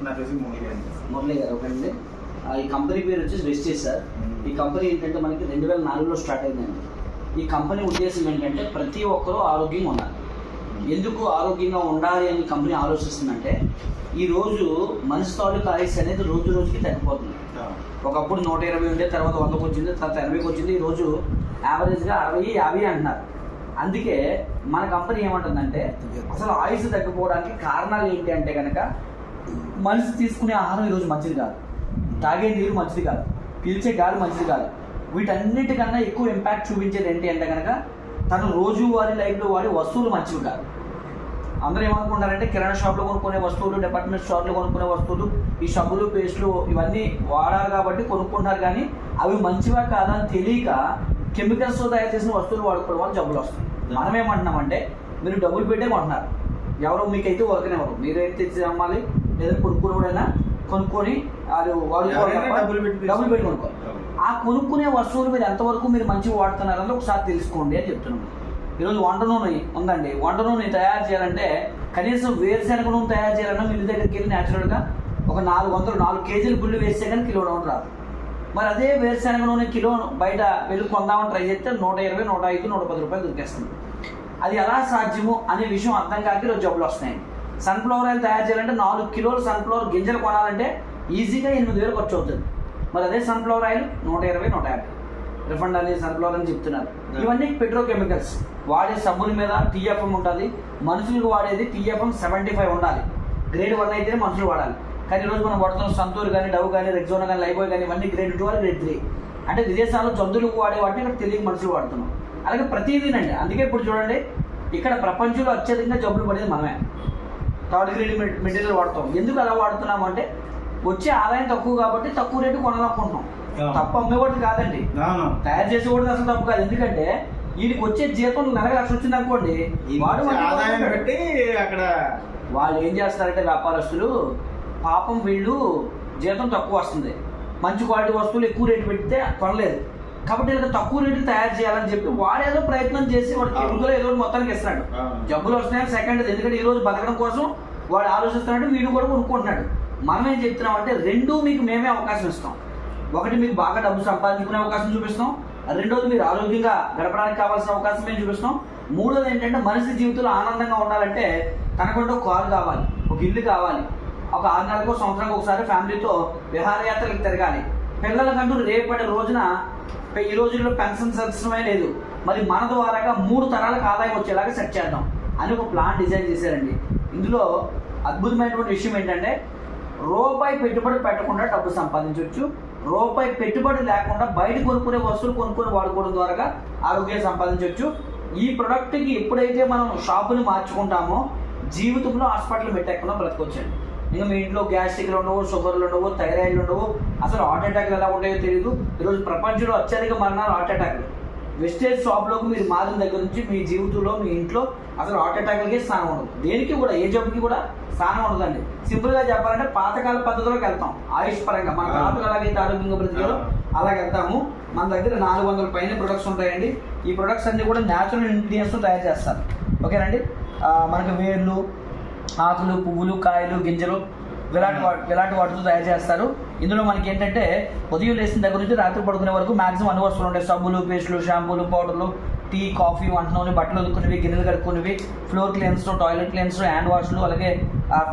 నా పేరు మురళి గారు. ఓకే అండి. ఈ కంపెనీ పేరు వచ్చేసి వెస్టేజ్ సార్. ఈ కంపెనీ ఏంటంటే మనకి 2004లో స్టార్ట్ అయిందండి. ఈ కంపెనీ ఉద్దేశం ఏంటంటే ప్రతి ఒక్కరూ ఆరోగ్యంగా ఉండాలి. ఎందుకు ఆరోగ్యంగా ఉండాలి అని కంపెనీ ఆలోచిస్తుందంటే ఈరోజు మనిషి తాలూకు ఆయుష్ అనేది రోజు రోజుకి తగ్గిపోతుంది. ఒకప్పుడు 120 ఉంటే తర్వాత 100కి వచ్చింది, తర్వాత 80కి వచ్చింది. ఈరోజు యావరేజ్గా 60, 50 అంటున్నారు. అందుకే మన కంపెనీ ఏమంటుందంటే అసలు ఆయుష్ తగ్గిపోవడానికి కారణాలు ఏంటి అంటే కనుక మనిషి తీసుకునే ఆహారం ఈరోజు మంచిది కాదు, తాగే నీరు మంచిది కాదు, పీల్చే గాలి మంచిది కాదు. వీటన్నిటికన్నా ఎక్కువ ఇంపాక్ట్ చూపించేది ఏంటి అంటే కనుక తను రోజువారీ లైఫ్లో వాడే వస్తువులు మంచివి కాదు. అందరూ ఏమనుకుంటారంటే కిరాణా షాప్లో కొనుక్కునే వస్తువులు, డిపార్ట్మెంట్ స్టోర్లో కొనుక్కునే వస్తువులు, ఈ సబ్బులు, పేస్టులు ఇవన్నీ వాడాలి కాబట్టి కొనుక్కుంటున్నారు. కానీ అవి మంచివా కాదా అని తెలియక కెమికల్స్తో తయారు చేసిన వస్తువులు వాడుకోవడం వల్ల జబ్బులు వస్తాయి. మనం ఏమంటున్నామంటే మీరు డబ్బులు పెట్టే కొంటున్నారు, ఎవరో మీకైతే వర్కనేవారు, మీరైతే తెచ్చి అమ్మాలి లేదా కొనుక్కునేవాడైనా కొనుక్కొని అది వాడుకోవాలి, డబ్బులు పెట్టి కొనుక్కోవాలి. ఆ కొనుక్కునే వస్తువులు మీరు ఎంతవరకు మీరు మంచిగా వాడుతున్నారని ఒకసారి తెలుసుకోండి అని చెప్తున్నాను. ఈరోజు వంట నూనె ఉందండి, వంట నూనె తయారు చేయాలంటే కనీసం వేరుశెనగ నూనె తయారు చేయాలన్నా మిల్లు దగ్గరికి వెళ్ళి న్యాచురల్గా ఒక 4 కేజీలు గుళ్ళు వేస్తే కానీ కిలో నూనె రాదు. మరి అదే వేరుశెనగ నూనె కిలో బయట వెళ్ళి కొందామని ట్రై చేస్తే 120, 105, 110 రూపాయలు దొరికేస్తుంది. అది ఎలా సాధ్యము అనే విషయం అర్థం కాక ఈరోజు జబ్బులు వస్తున్నాయి. సన్ఫ్లవర్ ఆయిల్ తయారు చేయాలంటే 4 కిలోలు సన్ఫ్లవర్ గింజలు కొనాలంటే ఈజీగా 8,000 ఖర్చు అవుతుంది. మరి అదే సన్ఫ్లవర్ ఆయిల్ 120, 150 రిఫండ్ అనేది సన్ఫ్లవర్ అని చెప్తున్నారు. ఇవన్నీ పెట్రోకెమికల్స్. వాడే సబ్బుల మీద TFM ఉంటుంది, మనుషులకు వాడేది TFM 75 ఉండాలి. గ్రేడ్ 1 అయితేనే మనుషులు వాడాలి. కానీ ఈరోజు మనం వాడుతున్న సంతూర్ కానీ, డవ్ కానీ, రెక్సోనా కానీ, లైబోయ్ కానీ ఇవన్నీ గ్రేడ్ 2 గ్రేడ్ 3. అంటే విదేశాల్లో జంతువులకు వాడే వాటిని ఇక్కడ తెలియని మనుషులు వాడుతున్నాం. అలాగే ప్రతిదీనండి. అందుకే ఇప్పుడు చూడండి ఇక్కడ ప్రపంచంలో అత్యధికంగా జబ్బులు పడేది మనమే. థర్డ్ గ్రేడ్ మెటీరియల్ వాడతాం. ఎందుకు అలా వాడుతున్నాం అంటే వచ్చే ఆదాయం తక్కువ కాబట్టి తక్కువ రేటు కొనాలనుకుంటున్నాం. తప్పు అమ్మేవాడు కాదండి, తయారు చేసేవాడు అసలు తప్పు కాదు. ఎందుకంటే వీడికి వచ్చే జీతం నెలకు 1,00,000 వచ్చింది అనుకోండి, వాడు ఆదాయం బట్టి అక్కడ వాళ్ళు ఏం చేస్తారంటే వ్యాపారస్తులు పాపం వీళ్ళు జీతం తక్కువ వస్తుంది, మంచి క్వాలిటీ వస్తువులు ఎక్కువ రేటు పెడితే కొనలేదు కాబట్టి వీళ్ళకి తక్కువ రేటు తయారు చేయాలని చెప్పి వాడు ఏదో ప్రయత్నం చేసి వాడు కెమికల్ ఏదో మొత్తానికి ఇస్తున్నాడు. జబ్బులు వస్తున్నాయని సెకండ్, ఎందుకంటే ఈ రోజు బతకడం కోసం వాడు ఆలోచిస్తున్నాడు, వీడు కూడా కొనుక్కుంటున్నాడు. మనం ఏం చెప్తున్నాం అంటే రెండు మీకు మేమే అవకాశం ఇస్తాం. ఒకటి మీకు బాగా డబ్బు సంపాదించుకునే అవకాశం చూపిస్తాం, రెండోది మీరు ఆరోగ్యంగా గడపడానికి కావాల్సిన అవకాశం మేము చూపిస్తాం, మూడోది ఏంటంటే మనిషి జీవితంలో ఆనందంగా ఉండాలంటే తనకంటూ ఒక కారు కావాలి, ఒక ఇల్లు కావాలి, ఒక 6 నెలలకు సంవత్సరానికి ఒకసారి ఫ్యామిలీతో విహారయాత్రలకు తిరగాలి. పిల్లలకంటూ రేపటి రోజున ఈ రోజుల్లో పెన్షన్ సిస్టమే లేదు, మరి మన ద్వారాగా 3 తరాలకు ఆదాయం వచ్చేలాగా సెట్ చేద్దాం అని ఒక ప్లాన్ డిజైన్ చేశారండి. ఇందులో అద్భుతమైనటువంటి విషయం ఏంటంటే రూపాయి పెట్టుబడి పెట్టకుండా డబ్బు సంపాదించవచ్చు, రూపాయి పెట్టుబడి లేకుండా బయట కొనుక్కునే వస్తువులు కొనుక్కొని వాడుకోవడం ద్వారా ఆరోగ్యాన్ని సంపాదించవచ్చు. ఈ ప్రొడక్ట్కి ఎప్పుడైతే మనం షాపుని మార్చుకుంటామో జీవితంలో హాస్పిటల్ పెట్టకుండా బ్రతకొచ్చండి. ఇంకా మీ ఇంట్లో గ్యాస్ట్రిక్లు ఉండవు, షుగర్లు ఉండవు, థైరాయిడ్లు ఉండవు, అసలు హార్ట్ అటాక్లు ఎలా ఉంటాయో తెలియదు. ఈరోజు ప్రపంచంలో అత్యధిక మరణాలు హార్ట్ అటాక్లు. వెస్టేజ్ షాప్లోకి మీరు మారిన దగ్గర నుంచి మీ జీవితంలో మీ ఇంట్లో అసలు హార్ట్ అటాక్లకి స్థానం ఉండదు, దేనికి కూడా ఏ జబ్బుకి కూడా స్థానం ఉండదండి. సింపుల్గా చెప్పాలంటే పాతకాల పద్ధతిలోకి వెళ్తాం. ఆయుష్ పరంగా మన తాతలు ఎలాగైతే ఆరోగ్యంగా బ్రతికారో అలాగే వెళ్తాము. మన దగ్గర 400 పైన ప్రొడక్ట్స్ ఉంటాయండి. ఈ ప్రొడక్ట్స్ అన్ని కూడా న్యాచురల్ ఇంగ్రీడియంట్స్తో తయారు చేస్తారు. ఓకేనండి. మనకు వేర్లు, ఆకులు, పువ్వులు, కాయలు, గింజలు ఇలాంటి వాటితో తయారు చేస్తారు. ఇందులో మనకి ఏంటంటే ఉదయం లేచిన దగ్గర నుంచి రాత్రి పడుకునే వరకు మాక్సిమం అన్ని వస్తువులు ఉంటాయి. సబ్బులు, పేస్టులు, షాంపూలు, పౌడర్లు, టీ, కాఫీ, వంట నూనె, బట్టలు ఉదుకునేవి, గిన్నెలు కడుక్కునేవి, floor cleans, toilet cleans, hand వాష్లు, అలాగే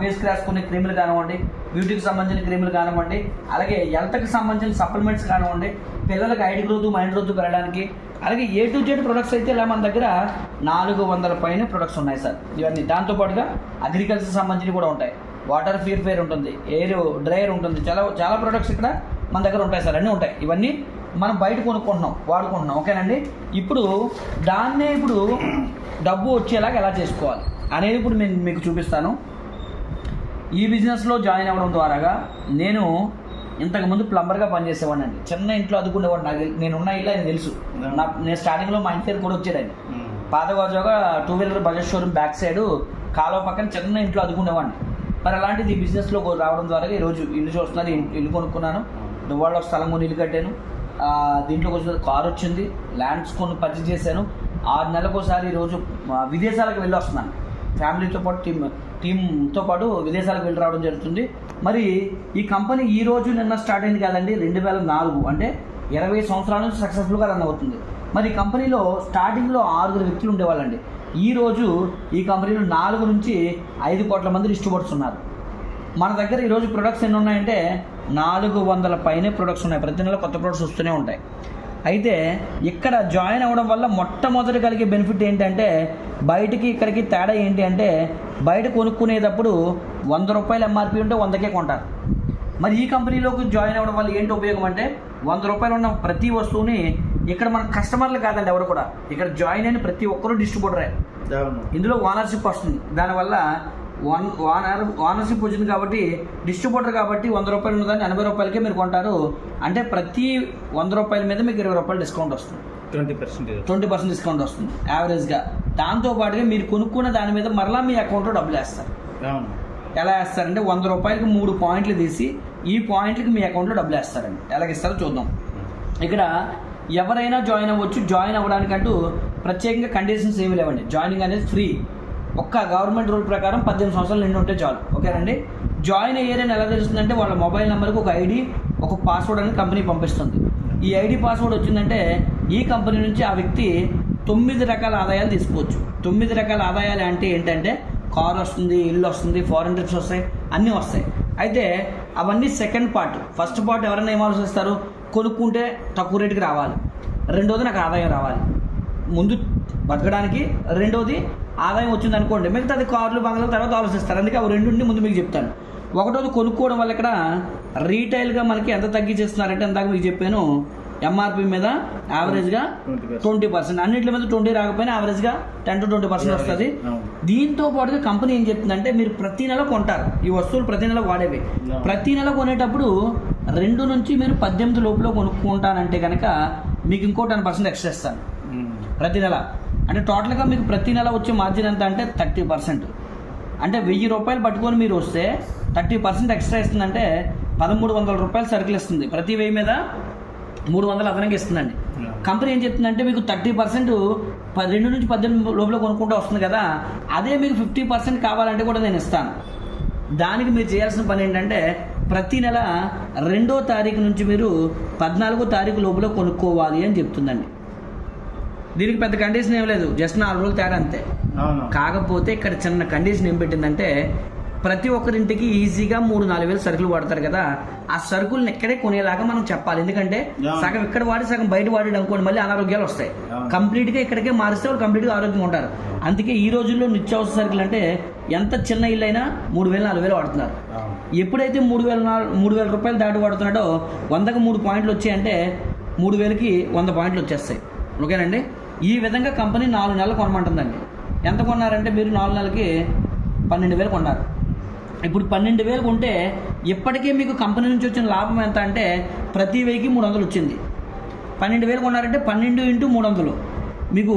ఫేస్ రాసుకునే క్రీములు కానివ్వండి, బ్యూటీకి సంబంధించిన క్రీములు కానివ్వండి, అలాగే హెల్త్కి సంబంధించిన సప్లిమెంట్స్ కానివ్వండి, పిల్లలకి ఐడి గ్రోత్, మైండ్ గ్రోత్ పెరగడానికి, అలాగే A to Z ప్రొడక్ట్స్ అయితే ఇలా మన దగ్గర 400 పైన ప్రొడక్ట్స్ ఉన్నాయి సార్. ఇవన్నీ దాంతోపాటుగా అగ్రికల్చర్ సంబంధించినవి కూడా ఉంటాయి. వాటర్ ప్యూరిఫైయర్ ఉంటుంది, ఎయిర్ డ్రైయర్ ఉంటుంది, చాలా ప్రొడక్ట్స్ ఇక్కడ మన దగ్గర ఉంటాయి సార్. అన్నీ ఉంటాయి. ఇవన్నీ మనం బయట కొనుక్కుంటున్నాం, వాడుకుంటున్నాం. ఓకేనండి. ఇప్పుడు డబ్బు వచ్చేలాగా ఎలా చేసుకోవాలి అనేది ఇప్పుడు నేను మీకు చూపిస్తాను. ఈ బిజినెస్లో జాయిన్ అవ్వడం ద్వారాగా నేను ఇంతకుముందు ప్లంబర్గా పనిచేసేవాడిని అండి. చిన్న ఇంట్లో అదుకునేవాడిని. నేనున్న ఇల్లు ఆయన తెలుసు. నేను స్టార్టింగ్లో మా ఇంటి దగ్గర కూడా వచ్చాడండి. పాతగోజోగా 2 wheeler Bajaj showroom back side కాలువ పక్కన చిన్న ఇంట్లో అదుకునేవాడిని. మరి అలాంటిది ఈ బిజినెస్లో రావడం ద్వారా ఈరోజు ఇల్లు చూస్తున్నారు. ఇల్లు కొనుక్కున్నాను, దువ్వాడలో స్థలం కొని ఇల్లు కట్టాను. దీంట్లోకి వచ్చిన కారు వచ్చింది, ల్యాండ్స్ కొన్ని పర్చేజ్ చేశాను. 6 నెలలకు ఒకసారి ఈరోజు విదేశాలకు వెళ్ళి వస్తున్నాను. ఫ్యామిలీతో పాటు టీంతో పాటు విదేశాలకు వెళ్ళి రావడం జరుగుతుంది. మరి ఈ కంపెనీ ఈ రోజు నిన్న స్టార్ట్ అయింది కాదండి, 2004 అంటే 20 సంవత్సరాల నుంచి సక్సెస్ఫుల్గా రన్ అవుతుంది. మరి ఈ కంపెనీలో స్టార్టింగ్లో 6 వ్యక్తులు ఉండేవాళ్ళండి. ఈరోజు ఈ కంపెనీలో 4 నుంచి 5 కోట్ల మంది డిస్ట్రిబ్యూటర్స్ ఉన్నారు. మన దగ్గర ఈరోజు ప్రొడక్ట్స్ ఎన్ని ఉన్నాయంటే 400 పైనే ప్రొడక్ట్స్ ఉన్నాయి. ప్రతి నెల కొత్త ప్రొడక్ట్స్ వస్తూనే ఉంటాయి. అయితే ఇక్కడ జాయిన్ అవ్వడం వల్ల మొట్టమొదటి కలిగే బెనిఫిట్ ఏంటంటే, బయటికి ఇక్కడికి తేడా ఏంటి అంటే, బయట కొనుక్కునేటప్పుడు 100 రూపాయలు ఎంఆర్పి ఉంటే 100కే కొంటారు. మరి ఈ కంపెనీలోకి జాయిన్ అవ్వడం వల్ల ఏంటి ఉపయోగం అంటే, 100 రూపాయలు ఉన్న ప్రతి వస్తువుని ఇక్కడ మన కస్టమర్లు కాదండి ఎవరు కూడా, ఇక్కడ జాయిన్ అయిన ప్రతి ఒక్కరూ డిస్ట్రిబ్యూటరే. ఇందులో ఓనర్షిప్ వస్తుంది. దానివల్ల ఓనర్షిప్ వచ్చింది కాబట్టి డిస్ట్రిబ్యూటర్ కాబట్టి 100 రూపాయలు ఉన్నదాన్ని 80 రూపాయలకే మీరు కొంటారు. అంటే ప్రతి 100 రూపాయల మీద మీకు 20 రూపాయలు డిస్కౌంట్ వస్తుంది. 20% డిస్కౌంట్ వస్తుంది యావరేజ్గా. దాంతోపాటుగా మీరు కొనుక్కున్న దాని మీద మరలా మీ అకౌంట్లో డబ్బులు వేస్తారు. ఎలా వేస్తారంటే 100 రూపాయలకి 3 పాయింట్లు తీసి ఈ పాయింట్లకి మీ అకౌంట్లో డబ్బులు వేస్తారండి. ఎలాగిస్తారో చూద్దాం. ఇక్కడ ఎవరైనా జాయిన్ అవ్వచ్చు. జాయిన్ అవ్వడానికంటూ ప్రత్యేకంగా కండిషన్స్ ఏమి లేవండి. జాయినింగ్ అనేది ఫ్రీ. ఒక్క గవర్నమెంట్ రూల్ ప్రకారం 18 సంవత్సరాలు నిండి ఉంటే చాలు. ఓకేనండి. జాయిన్ అయ్యారని ఎలా తెలుస్తుందంటే, వాళ్ళ మొబైల్ నెంబర్కి ఒక ఐడి, ఒక పాస్వర్డ్ అనేది కంపెనీ పంపిస్తుంది. ఈ ఐడి పాస్వర్డ్ వచ్చిందంటే ఈ కంపెనీ నుంచి ఆ వ్యక్తి 9 రకాల ఆదాయాలు తీసుకోవచ్చు. 9 రకాల ఆదాయాలు అంటే ఏంటంటే, కార్ వస్తుంది, ఇల్లు వస్తుంది, ఫారెన్ ట్రిప్స్ వస్తాయి, అన్నీ వస్తాయి. అయితే అవన్నీ సెకండ్ పార్ట్. ఫస్ట్ పార్ట్ ఎవరైనా ఏం ఆలోచిస్తారు, కొనుక్కుంటే తక్కువ రేటుకి రావాలి, రెండోది నాకు ఆదాయం రావాలి, ముందు బతకడానికి, రెండోది ఆదాయం వచ్చింది అనుకోండి, మిగతాది కార్లు బంగ్లాల తర్వాత ఆలోచిస్తారు. అందుకే అవి రెండుండి ముందు మీకు చెప్తాను. ఒకటోది కొనుక్కోవడం వల్ల ఇక్కడ రీటైల్గా మనకి ఎంత తగ్గించేస్తున్నారంటే, అందాక మీకు చెప్పాను, ఎంఆర్పి మీద యావరేజ్గా 20%, అన్నింటి మీద 20 రాకపోయినా యావరేజ్గా 10 to 20% వస్తుంది. దీంతో పాటుగా కంపెనీ ఏం చెప్తుందంటే, మీరు ప్రతి నెల కొంటారు ఈ వస్తువులు, ప్రతి నెల వాడేవి. ప్రతి నెల కొనేటప్పుడు 2 నుంచి మీరు 18 లోపల కొనుక్కుంటానంటే కనుక మీకు ఇంకో 10% ఎక్స్ట్రా ఇస్తాను ప్రతి నెల. అంటే టోటల్గా మీకు ప్రతి నెల వచ్చే మార్జిన్ ఎంత అంటే 30%. అంటే 1000 రూపాయలు పట్టుకొని మీరు వస్తే 30% ఎక్స్ట్రా ఇస్తుందంటే 1300 రూపాయలు సరుకులు ఇస్తుంది. ప్రతి 1000 మీద 300 అదనంగా ఇస్తుందండి. కంపెనీ ఏం చెప్తుందంటే, మీకు 30% 2 నుంచి 18 లోపల కొనుక్కుంటూ వస్తుంది కదా, అదే మీకు 50% కావాలంటే కూడా నేను ఇస్తాను. దానికి మీరు చేయాల్సిన పని ఏంటంటే, ప్రతి నెల 2వ తారీఖు నుంచి మీరు 14వ తారీఖు లోపల కొనుక్కోవాలి అని చెప్తుందండి. దీనికి పెద్ద కండిషన్ ఏం లేదు, జస్ట్ 4 రోజులు తేడా అంతే. కాకపోతే ఇక్కడ చిన్న కండిషన్ ఏం పెట్టిందంటే, ప్రతి ఒక్కరింటికి ఈజీగా 3-4 వేలు సరుకులు వాడతారు కదా, ఆ సరుకులను ఇక్కడే కొనేలాగా మనం చెప్పాలి. ఎందుకంటే సగం ఇక్కడ వాడి సగం బయట వాడి అనుకోండి, మళ్ళీ అనారోగ్యాలు వస్తాయి. కంప్లీట్గా ఇక్కడికే మారిస్తే వాళ్ళు కంప్లీట్గా ఆరోగ్యంగా ఉంటారు. అందుకే ఈ రోజుల్లో నిత్యావసర సరుకులు అంటే ఎంత చిన్న ఇల్లు అయినా 3000-4000 వాడుతున్నారు. ఎప్పుడైతే 3000 రూపాయలు దాటి వాడుతున్నాడో 100కి 3 పాయింట్లు వచ్చాయంటే 3000కి 100 పాయింట్లు వచ్చేస్తాయి. ఓకేనండి. ఈ విధంగా కంపెనీ 4 నెలలు కొనమంటుందండి. ఎంత కొన్నారంటే, మీరు 4 నెలలకి 12,000 కొన్నారు. ఇప్పుడు 12,000 కొంటే ఇప్పటికే మీకు కంపెనీ నుంచి వచ్చిన లాభం ఎంత అంటే, ప్రతి 1000కి 300 వచ్చింది. 12,000 కొన్నారంటే 12 × 300 మీకు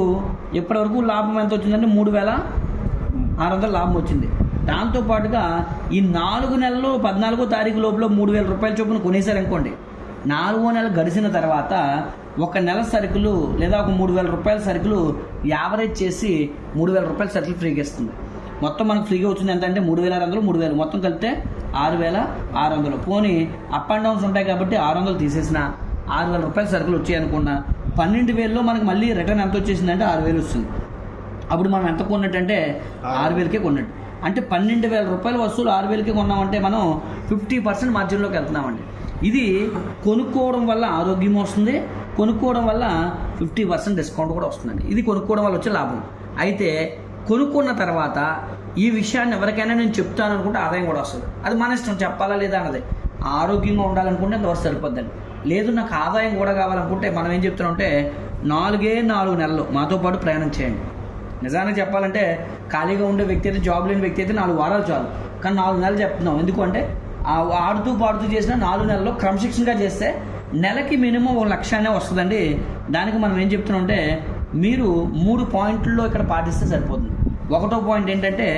ఇప్పటివరకు లాభం ఎంత వచ్చిందంటే 3,600 లాభం వచ్చింది. దాంతోపాటుగా ఈ 4 నెలలు 14వ తారీఖు లోపల 3,000 రూపాయల చొప్పున కొనేసారనుకోండి, 4వ నెల గడిచిన తర్వాత ఒక నెల సరుకులు లేదా ఒక 3,000 రూపాయల సరుకులు యావరేజ్ చేసి 3,000 రూపాయల సరుకులు ఫ్రీగా ఇస్తుంది. మొత్తం మనకు ఫ్రీగా వచ్చింది ఎంత అంటే 3,600, 3,000 మొత్తం కలిపితే 6,600. పోనీ అప్ అండ్ డౌన్స్ ఉంటాయి కాబట్టి 600 తీసేసిన 6,000 రూపాయల సరుకులు వచ్చాయి అనుకున్నా, 12,000లో మనకి మళ్ళీ రిటర్న్ ఎంత వచ్చేసిందంటే 6,000 వస్తుంది. అప్పుడు మనం ఎంత కొన్నట్టంటే 6,000కే కొన్నట్టు. అంటే 12,000 రూపాయల వస్తువులు 6,000కే కొన్నామంటే మనం 50% మార్జిన్లోకి వెళ్తున్నామండి. ఇది కొనుక్కోవడం వల్ల ఆరోగ్యం వస్తుంది, కొనుక్కోవడం వల్ల 50% డిస్కౌంట్ కూడా వస్తుందండి. ఇది కొనుక్కోవడం వల్ల వచ్చే లాభం. అయితే కొనుక్కున్న తర్వాత ఈ విషయాన్ని ఎవరికైనా నేను చెప్తాను అనుకుంటే ఆదాయం కూడా వస్తుంది. అది మన ఇష్టం, చెప్పాలా లేదా అన్నది. ఆరోగ్యంగా ఉండాలనుకుంటే అంతవరకు సరిపోద్దండి. లేదు నాకు ఆదాయం కూడా కావాలనుకుంటే మనం ఏం చెప్తున్నామంటే 4 నెలలు మాతో పాటు ప్రయాణం చేయండి. నిజానికి చెప్పాలంటే ఖాళీగా ఉండే వ్యక్తి అయితే, జాబ్ లేని వ్యక్తి అయితే 4 వారాలు చాలు. కానీ 4 నెలలు చెప్తున్నాం. ఎందుకంటే ఆడుతూ పాడుతూ చేసిన 4 నెలల్లో క్రమశిక్షణగా చేస్తే నెలకి మినిమం 1,00,000 వస్తుందండి. దానికి మనం ఏం చెప్తున్నామంటే, మీరు 3 పాయింట్లలో ఇక్కడ పాటిస్తే సరిపోతుంది. 1వ పాయింట్ ఏంటంటే,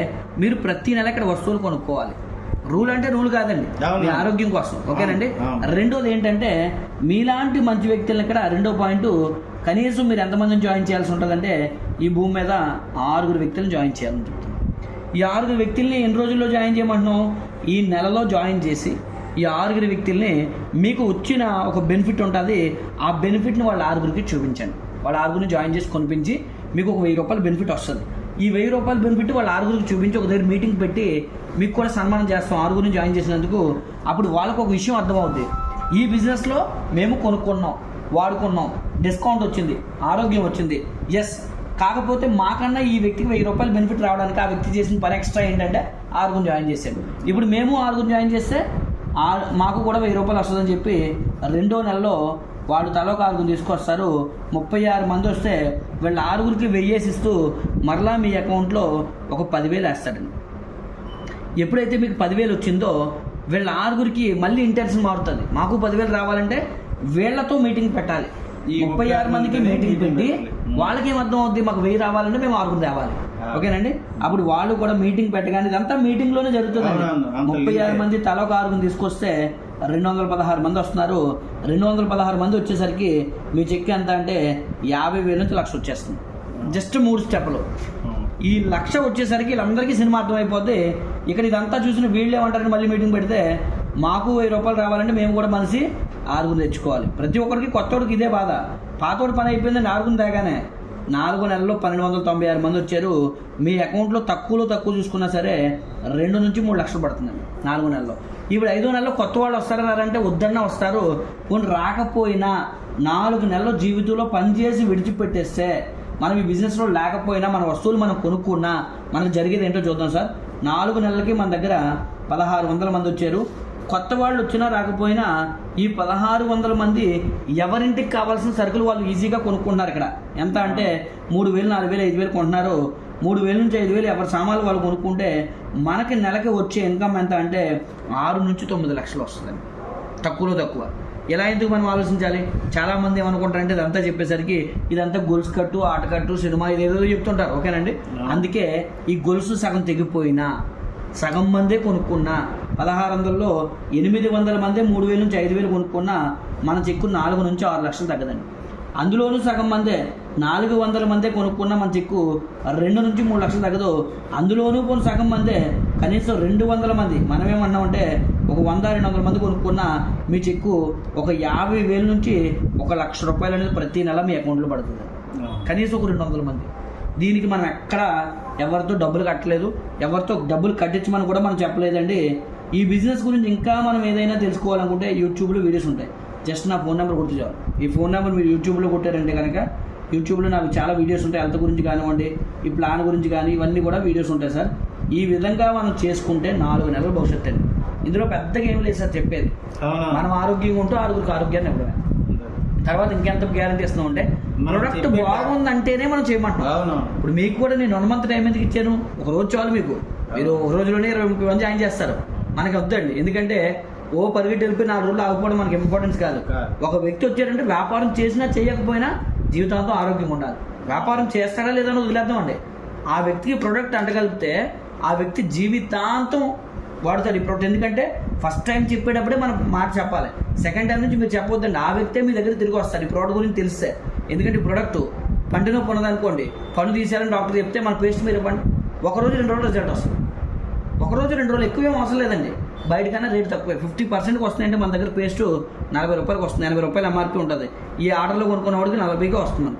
మీరు ప్రతి నెల ఇక్కడ వస్తువులు కొనుక్కోవాలి. రూల్ అంటే రూల్ కాదండి, మీ ఆరోగ్యం కోసం. ఓకేనండి. రెండోది ఏంటంటే, మీలాంటి మంచి వ్యక్తులను ఇక్కడ 2వ పాయింట్, కనీసం మీరు ఎంతమందిని జాయిన్ చేయాల్సి ఉంటుందంటే, ఈ భూమి మీద 6 వ్యక్తులను జాయిన్ చేయాలని చెప్తున్నాను. ఈ 6 వ్యక్తుల్ని ఎన్ని రోజుల్లో జాయిన్ చేయమంటున్నాం? ఈ నెలలో జాయిన్ చేసి ఈ 6 వ్యక్తుల్ని మీకు వచ్చిన ఒక బెనిఫిట్ ఉంటుంది, ఆ బెనిఫిట్ని వాళ్ళ 6కి చూపించండి. వాళ్ళ 6 జాయిన్ చేసి కొనిపించి మీకు ఒక 1000 రూపాయలు బెనిఫిట్ వస్తుంది. ఈ 1000 రూపాయల బెనిఫిట్ వాళ్ళ 6కి చూపించి ఒక దగ్గర మీటింగ్ పెట్టి మీకు కూడా సన్మానం చేస్తాం 6 జాయిన్ చేసినందుకు. అప్పుడు వాళ్ళకు ఒక విషయం అర్థమవుద్ది, ఈ బిజినెస్లో మేము కొనుక్కున్నాం, వాడుకున్నాం, డిస్కౌంట్ వచ్చింది, ఆరోగ్యం వచ్చింది. ఎస్, కాకపోతే మాకన్నా ఈ వ్యక్తికి 1000 రూపాయలు బెనిఫిట్ రావడానికి ఆ వ్యక్తి చేసిన పని ఎక్స్ట్రా ఏంటంటే 6 జాయిన్ చేశాడు. ఇప్పుడు మేము 6 జాయిన్ చేస్తే మాకు కూడా 1000 రూపాయలు వస్తుందని చెప్పి 2వ నెలలో వాళ్ళు తలో 6 తీసుకొస్తారు. 36 మంది వస్తే వీళ్ళ 6కి 1000 ఇస్తూ మరలా మీ అకౌంట్లో ఒక 10,000 వేస్తాడండి. ఎప్పుడైతే మీకు 10,000 వచ్చిందో వీళ్ళ 6కి మళ్ళీ ఇంటెన్షన్ మారుతుంది. మాకు 10,000 రావాలంటే వీళ్ళతో మీటింగ్ పెట్టాలి. ఈ 36 మందికి మీటింగ్ పెట్టి వాళ్ళకి ఏమర్థం అవుద్ది, మాకు 1000 రావాలంటే మేము 6 తేవాలి. ఓకేనండి. అప్పుడు వాళ్ళు కూడా మీటింగ్ పెట్టగానే ఇదంతా మీటింగ్లోనే జరుగుతుందండి. 36 మంది తలో 6 తీసుకొస్తే 216 మంది వస్తున్నారు. 216 మంది వచ్చేసరికి మీ చెక్ ఎంత అంటే 50,000 నుంచి 1,00,000 వచ్చేస్తుంది. జస్ట్ 3 స్టెప్లు. ఈ 1,00,000 వచ్చేసరికి వీళ్ళందరికీ సినిమా అర్థమైపోద్ది. ఇక్కడ ఇదంతా చూసిన వీళ్ళు ఏమంటారని మళ్ళీ మీటింగ్ పెడితే మాకు 1000 రూపాయలు రావాలంటే మేము కూడా మనిషి 6 తెచ్చుకోవాలి. ప్రతి ఒక్కరికి కొత్తోడికి ఇదే బాధ. పాతోడి పని అయిపోయిందని 4 తేగానే 4 నెలల్లో 1,296 మంది వచ్చారు. మీ అకౌంట్లో తక్కువ చూసుకున్నా సరే 2 నుంచి 3 లక్షలు పడుతుందండి 4 నెలల్లో. ఇప్పుడు 5వ నెలలో కొత్త వాళ్ళు వస్తారంటే వద్దన్నా వస్తారు. కొన్ని రాకపోయినా 4 నెలల జీవితంలో పనిచేసి విడిచిపెట్టేస్తే మనం ఈ బిజినెస్లో లేకపోయినా మన వస్తువులు మనం కొనుక్కున్నా మనకు జరిగేది ఏంటో చూద్దాం సార్. 4 నెలలకి మన దగ్గర 1,600 మంది వచ్చారు. కొత్త వాళ్ళు వచ్చినా రాకపోయినా ఈ 1,600 మంది ఎవరింటికి కావాల్సిన సరుకులు వాళ్ళు ఈజీగా కొనుక్కుంటున్నారు. ఇక్కడ ఎంత అంటే 3,000, 4,000, 5,000 కొంటున్నారు. 3,000 నుంచి 5,000 ఎవరి సామాన్లు వాళ్ళు కొనుక్కుంటే మనకి నెలకి వచ్చే ఇన్కమ్ ఎంత అంటే 6 నుంచి 9 లక్షలు వస్తుంది. తక్కువ. ఎలా ఎందుకు మనం ఆలోచించాలి? చాలామంది ఏమనుకుంటారంటే ఇదంతా చెప్పేసరికి ఇదంతా గొలుసు కట్టు, ఆట కట్టు, సినిమా ఇదేదో చెప్తుంటారు. ఓకేనండి. అందుకే ఈ గొలుసు సగం తెగిపోయినా సగం మందే కొనుక్కున్నా 1,600లో 800 మందే 3,000 నుంచి 5,000 కొనుక్కున్నా మన చెక్కు 4 నుంచి 6 లక్షలు తగ్గదండి. అందులోనూ సగం మందే 400 మందే కొనుక్కున్నా మన చెక్కు 2 నుంచి 3 లక్షలు తగ్గదు. అందులోనూ కొన్ని సగం మందే కనీసం 200 మంది మనమేమన్నామంటే ఒక 100-200 మంది కొనుక్కున్నా మీ చెక్కు ఒక 50,000 నుంచి 1,00,000 రూపాయలు అనేది ప్రతి నెల మీ అకౌంట్లో పడుతుంది. కనీసం ఒక 200 మంది. దీనికి మనం ఎక్కడ ఎవరితో డబ్బులు కట్టలేదు, ఎవరితో డబ్బులు కట్టించమని కూడా మనం చెప్పలేదండి. ఈ బిజినెస్ గురించి ఇంకా మనం ఏదైనా తెలుసుకోవాలనుకుంటే యూట్యూబ్లో వీడియోస్ ఉంటాయి. జస్ట్ నా ఫోన్ నెంబర్ గుర్తు చేయాలి. ఈ ఫోన్ నెంబర్ మీరు యూట్యూబ్లో కొట్టారంటే కనుక యూట్యూబ్లో నాకు చాలా వీడియోస్ ఉంటాయి. హెల్త్ గురించి కానివ్వండి, ఈ ప్లాన్ గురించి కానీ ఇవన్నీ కూడా వీడియోస్ ఉంటాయి సార్. ఈ విధంగా మనం చేసుకుంటే 4 నెలల భవిష్యత్తు అండి. ఇందులో పెద్దగా ఏం లేదు సార్ చెప్పేది. మనం ఆరోగ్యంగా ఉంటూ 6 ఆరోగ్యాన్ని ఇవ్వడమే. తర్వాత ఇంకెంత గ్యారంటీ ఇస్తున్నాం అంటే ప్రొడక్ట్ బాగుందంటేనే మనం చేయమంటాం. ఇప్పుడు మీకు కూడా నేను 1 మంత్ టైం ఎందుకు ఇచ్చాను? ఒక రోజు చాలు. మీకు మీరు ఒక రోజులోనే 20-30 మంది జాయిన్ చేస్తారు. మనకి వద్దండి. ఎందుకంటే పరిగెట్టి వెళ్ళిపోయి 4 రోజులు ఆగిపోవడం మనకి ఇంపార్టెన్స్ కాదు. ఒక వ్యక్తి వచ్చారంటే వ్యాపారం చేసినా చేయకపోయినా జీవితాంతం ఆరోగ్యంగా ఉండాలి. వ్యాపారం చేస్తాడా లేదా అని వదిలేద్దామండి. ఆ వ్యక్తికి ప్రొడక్ట్ అంటగలిపితే ఆ వ్యక్తి జీవితాంతం వాడుతాడు ఈ ప్రోడక్ట్. ఎందుకంటే ఫస్ట్ టైం చెప్పేటప్పుడే మనం మాట చెప్పాలి. సెకండ్ టైం నుంచి మీరు చెప్పొద్దండి. ఆ వ్యక్తే మీ దగ్గర తిరిగి వస్తాడు ఈ ప్రోడక్ట్ గురించి తెలిస్తే. ఎందుకంటే ఈ ప్రోడక్ట్ పంటి నొప్పి ఉన్నదనుకోండి, పన్ను తీసేయాలని డాక్టర్ చెప్తే మన పేస్ట్ మీరు ఇవ్వండి, 1 రోజు 2 రోజులు రిజల్ట్ వస్తుంది. 1 రోజు 2 రోజులు ఎక్కువ ఏం అవసరం లేదండి. బయటకన్నా రేట్ తక్కువే. 50%కి వస్తున్నాయంటే మన దగ్గర పేస్ట్ 40 రూపాయలకి వస్తుంది. 80 రూపాయలు ఎంఆర్పీ ఉంటుంది. ఈ ఆర్డర్లో కొనుక్కున్న వాడికి 40కే వస్తుంది.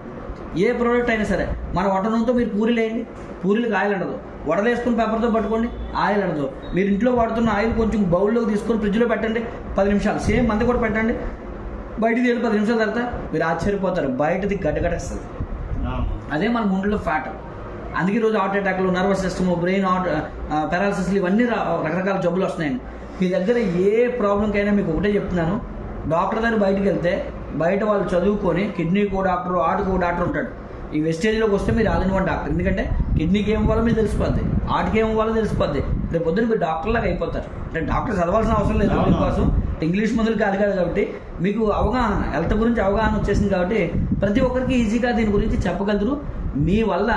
ఏ ప్రోడక్ట్ అయినా సరే మన వంట నూనెతో మీరు పూరీలు వేయండి, పూరీలకు ఆయిల్ ఉండదు. వడలేసుకుని పేపర్తో పట్టుకోండి, ఆయిల్ ఉండదు. మీరు ఇంట్లో వాడుతున్న ఆయిల్ కొంచెం బౌల్లోకి తీసుకొని ఫ్రిడ్జ్లో పెట్టండి 10 నిమిషాలు. సేమ్ మంది కూడా పెట్టండి. బయటికి 10 నిమిషాల తర్వాత మీరు ఆశ్చర్యపోతారు, బయటది గడ్డగట్టేస్తుంది. అదే మన గుండెలో ఫ్యాట్. అందుకే రోజు హార్ట్ అటాక్లు, నర్వస్ సిస్టమ్, బ్రెయిన్ పారాలసిస్లు ఇవన్నీ రకరకాల జబ్బులు వస్తున్నాయండి. మీ దగ్గర ఏ ప్రాబ్లంకైనా మీకు ఒకటే చెప్తున్నాను, డాక్టర్ దగ్గర బయటకు వెళ్తే బయట వాళ్ళు చదువుకొని కిడ్నీకో డాక్టర్, ఆర్ట్కో డాక్టర్ ఉంటాడు. ఈ వెస్టేజ్లోకి వస్తే మీరు ఆల్ ఇన్ వన్ డాక్టర్. ఎందుకంటే కిడ్నీకి ఏం ఇవ్వాలో మీరు తెలిసిపోద్ది, ఆర్ట్కి ఏం ఇవ్వాలో తెలిసిపోద్ది. రేపు పొద్దున్న మీరు డాక్టర్లాగా అయిపోతారు. అంటే డాక్టర్ చదవాల్సిన అవసరం లేదు దీనికోసం. ఇంగ్లీష్ మందులు కాదు కాబట్టి మీకు అవగాహన, హెల్త్ గురించి అవగాహన వచ్చేసింది కాబట్టి ప్రతి ఒక్కరికి ఈజీగా దీని గురించి చెప్పగలరు. మీ వల్ల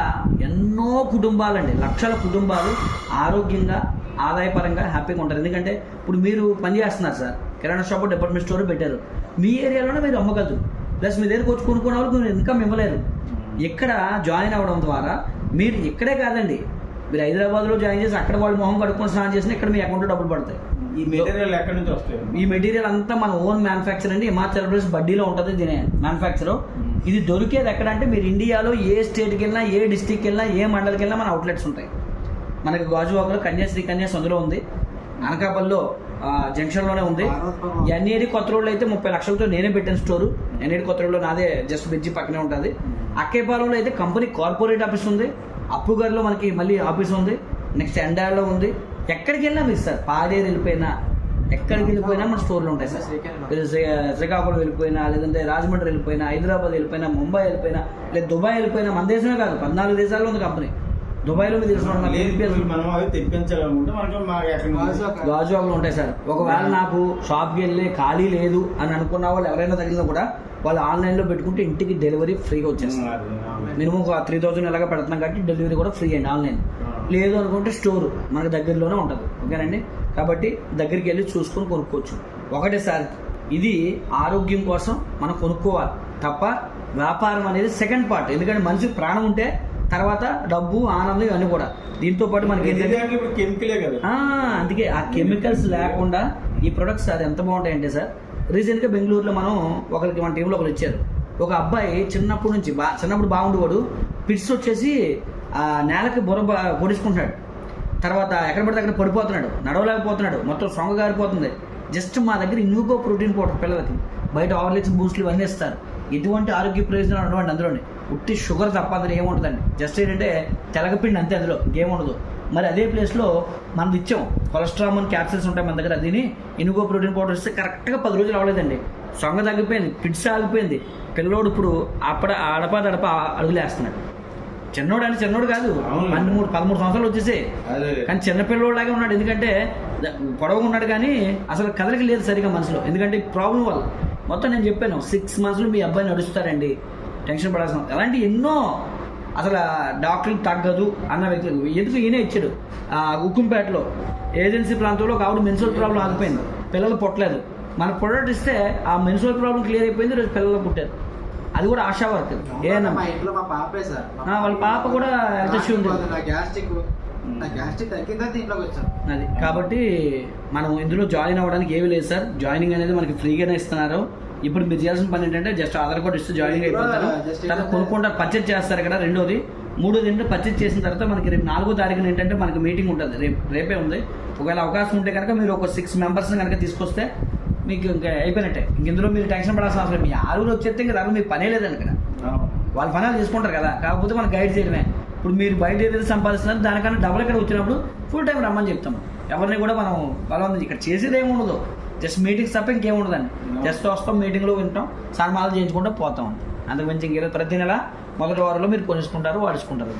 ఎన్నో కుటుంబాలండి, లక్షల కుటుంబాలు ఆరోగ్యంగా, ఆదాయపరంగా హ్యాపీగా ఉంటారు. ఎందుకంటే ఇప్పుడు మీరు పని చేస్తున్నారు సార్, కిరాణా షాప్, డిపార్ట్మెంట్ స్టోర్ పెట్టారు. మీ ఏరియాలోనే మీరు అమ్మగలరు. ప్లస్ మీ దగ్గరకు వచ్చి కొనుక్కునే వాళ్ళకి మీరు ఇన్కమ్ ఇవ్వలేరు. ఇక్కడ జాయిన్ అవ్వడం ద్వారా మీరు ఇక్కడే కాదండి, మీరు హైదరాబాద్లో జాయిన్ చేసి అక్కడ వాళ్ళు మొహం కడుక్కొని స్నానం చేసిన ఇక్కడ మీ అకౌంట్లో డబ్బులు పడతాయి. ఈ మెటీరియల్ ఎక్కడి నుంచి వస్తాయి? ఈ మెటీరియల్ అంతా మన ఓన్ మ్యానుఫ్యాక్చర్ అండి. హిమాచల్ ప్రదేశ్ బడ్డీలో ఉంటుంది దీని మ్యానుఫ్యాక్చర్. ఇది దొరికేది ఎక్కడ అంటే మీరు ఇండియాలో ఏ స్టేట్కి వెళ్ళినా, ఏ డిస్టిక్కి వెళ్ళినా, ఏ మండలికి వెళ్ళినా మన అవుట్లెట్స్ ఉంటాయి. మనకి గాజువాకలో కన్యాశ్రీ కన్యాస్ అందులో ఉంది, అనకాపల్లిలో జంక్షన్లోనే ఉంది. ఎన్ఏడి కొత్త రోడ్లో అయితే 30 లక్షలతో నేనే పెట్టిన స్టోరు. ఎన్ఏడి కొత్త రోడ్లో నాదే జస్ట్ బ్రిడ్జి పక్కనే ఉంటుంది. అక్కేపాలెంలో అయితే కంపెనీ కార్పొరేట్ ఆఫీస్ ఉంది. అప్పుగారిలో మనకి మళ్ళీ ఆఫీస్ ఉంది. నెక్స్ట్ ఎండార్లో ఉంది. ఎక్కడికి వెళ్ళినా మీరు సార్, పాడేరు వెళ్ళిపోయినా, ఎక్కడికి వెళ్ళిపోయినా మన స్టోర్లు ఉంటాయి సార్. శ్రీకాకుళం వెళ్ళిపోయినా, లేదంటే రాజమండ్రి వెళ్ళిపోయినా, హైదరాబాద్ వెళ్ళిపోయినా, ముంబై వెళ్ళిపోయినా, లేదా దుబాయ్ వెళ్ళిపోయినా, మన దేశమే కాదు 14 దేశాల్లో ఉంది కంపెనీ. దుబాయ్లో మీరు గాజువాకలు ఉంటాయి సార్. ఒకవేళ నాకు షాప్కి వెళ్ళి ఖాళీ లేదు అని అనుకున్న వాళ్ళు ఎవరైనా తగిలినా కూడా వాళ్ళు ఆన్లైన్లో పెట్టుకుంటే ఇంటికి డెలివరీ ఫ్రీగా వచ్చేస్తుంది. మినిమం 3000 ఎలాగా పెడుతున్నాం కాబట్టి డెలివరీ కూడా ఫ్రీ అండి ఆన్లైన్. లేదు అనుకుంటే స్టోర్ మనకి దగ్గరలోనే ఉంటుంది. ఓకేనండి, కాబట్టి దగ్గరికి వెళ్ళి చూసుకొని కొనుక్కోవచ్చు. ఒకటే సార్, ఇది ఆరోగ్యం కోసం మనం కొనుక్కోవాలి తప్ప వ్యాపారం అనేది సెకండ్ పార్ట్. ఎందుకంటే మనిషికి ప్రాణం ఉంటే తర్వాత డబ్బు, ఆనందం ఇవన్నీ కూడా. దీంతో పాటు మనకి కెమికలే కదా, అందుకే ఆ కెమికల్స్ లేకుండా ఈ ప్రొడక్ట్స్ అది ఎంత బాగుంటాయంటే సార్, రీసెంట్గా బెంగళూరులో మన టీంలో ఒకరు ఇచ్చారు. ఒక అబ్బాయి చిన్నప్పటి నుంచి చిన్నప్పుడు బాగుండేవాడు, పిట్స్ వచ్చేసి ఆ నేలకి పొడుచుకుంటున్నాడు. తర్వాత ఎక్కడ పడితే అక్కడ పడిపోతున్నాడు, నడవలేకపోతున్నాడు, మొత్తం సొంగ గారిపోతుంది. జస్ట్ మా దగ్గర ఇన్యూకో ప్రోటీన్ పౌడర్ పిల్లలకి బయట ఆర్లిక్స్, బూస్ట్లు ఇవన్నీ ఇస్తారు. ఎటువంటి ఆరోగ్య ప్రయోజనాలు ఉండవండి అందులోని. ఉట్టి షుగర్ తప్ప అందులో ఏముంటుందండి. జస్ట్ ఏంటంటే తెలగపిండి అంతే, అందులో ఇంకేముండదు. మరి అదే ప్లేస్లో మనం ఇచ్చాం కొలెస్ట్రాల్ క్యాప్సిల్స్ ఉంటాయి మన దగ్గర. దీన్ని ఇనుగో ప్రోటీన్ పౌడర్ ఇస్తే కరెక్ట్గా 10 రోజులు అవ్వలేదండి, సొంగ తగ్గిపోయింది, పిట్స్ ఆగిపోయింది. పిల్లోడు ఇప్పుడు అడప అడుగులేస్తున్నాడు. చిన్నోడు కాదు, 13 సంవత్సరాలు వచ్చేసాయి, కానీ చిన్న పిల్లోడులాగే ఉన్నాడు. ఎందుకంటే పొడవుగా ఉన్నాడు కానీ అసలు కదలిక లేదు సరిగా మనసులో. ఎందుకంటే ప్రాబ్లం వల్ల మొత్తం నేను చెప్పాను 6 మంత్స్లో మీ అబ్బాయి నడుస్తారండి, టెన్షన్ పడాల్సిన. అలాంటి ఎన్నో అసలు డాక్టర్కి తగ్గదు అన్న వ్యక్తులు ఎందుకు ఈయనే ఇచ్చాడు. ఉక్కుంపేటలో ఏజెన్సీ ప్రాంతంలో ఒక ఆవిడ మెన్సురల్ ప్రాబ్లం ఆగిపోయింది, పిల్లలు పుట్టలేదు. మన ప్రొడక్ట్ ఇస్తే ఆ మెన్సురల్ ప్రాబ్లం క్లియర్ అయిపోయింది, రోజు పిల్లలు పుట్టారు. అది కూడా ఆశా వర్క్. మా ఇంట్లో మా పాపే సార్, వాళ్ళ పాప కూడా హెల్త్ ఇష్యూ ఉంది. అది కాబట్టి మనం ఇందులో జాయిన్ అవ్వడానికి ఏమీ లేదు సార్. జాయినింగ్ అనేది మనకి ఫ్రీగానే ఇస్తున్నారు. ఇప్పుడు మీరు చేయాల్సిన పని ఏంటంటే జస్ట్ ఆధార్ కార్డు ఇస్తే జాయినింగ్ అయిపోతారు. తర్వాత కొనుక్కుంటారు, పర్చేజ్ చేస్తారు ఇక్కడ. రెండోది, మూడోది ఏంటంటే పర్చేజ్ చేసిన తర్వాత మనకి రేపు 4వ తారీఖున ఏంటంటే మనకి మీటింగ్ ఉంటుంది. రేపే ఉంది. ఒకవేళ అవకాశం ఉంటే కనుక మీరు ఒక 6 మెంబర్స్ని కనుక తీసుకొస్తే మీకు ఇంకా అయిపోయినట్టే. ఇందులో మీరు టెన్షన్ పడాల్సిన అవసరం. మీ 6 వచ్చేస్తే ఇంకా దాని మీకు పనే లేదండి. ఇక్కడ వాళ్ళ పనులు చేసుకుంటారు కదా, కాకపోతే మనం గైడ్ చేయడమే. ఇప్పుడు మీరు బయట ఏదైతే సంపాదిస్తున్నారు దానికన్నా డబుల్ ఇక్కడ వచ్చినప్పుడు ఫుల్ టైం రమ్మని చెప్తాము. ఎవరిని కూడా మనం బలవంతం ఇక్కడ చేసేది ఏమి ఉండదు. జస్ట్ మీటింగ్స్ తప్ప ఇంకేం ఉండదండి. జస్ట్ వస్తాం, మీటింగ్లో వింటాం, సన్మానాలు చేయించుకుంటూ పోతాం. అంతకు మించి ఇంకేదో ప్రతి నెల మొదటి వారంలో మీరు కొనుక్కుంటారు, వాడుచుకుంటారు.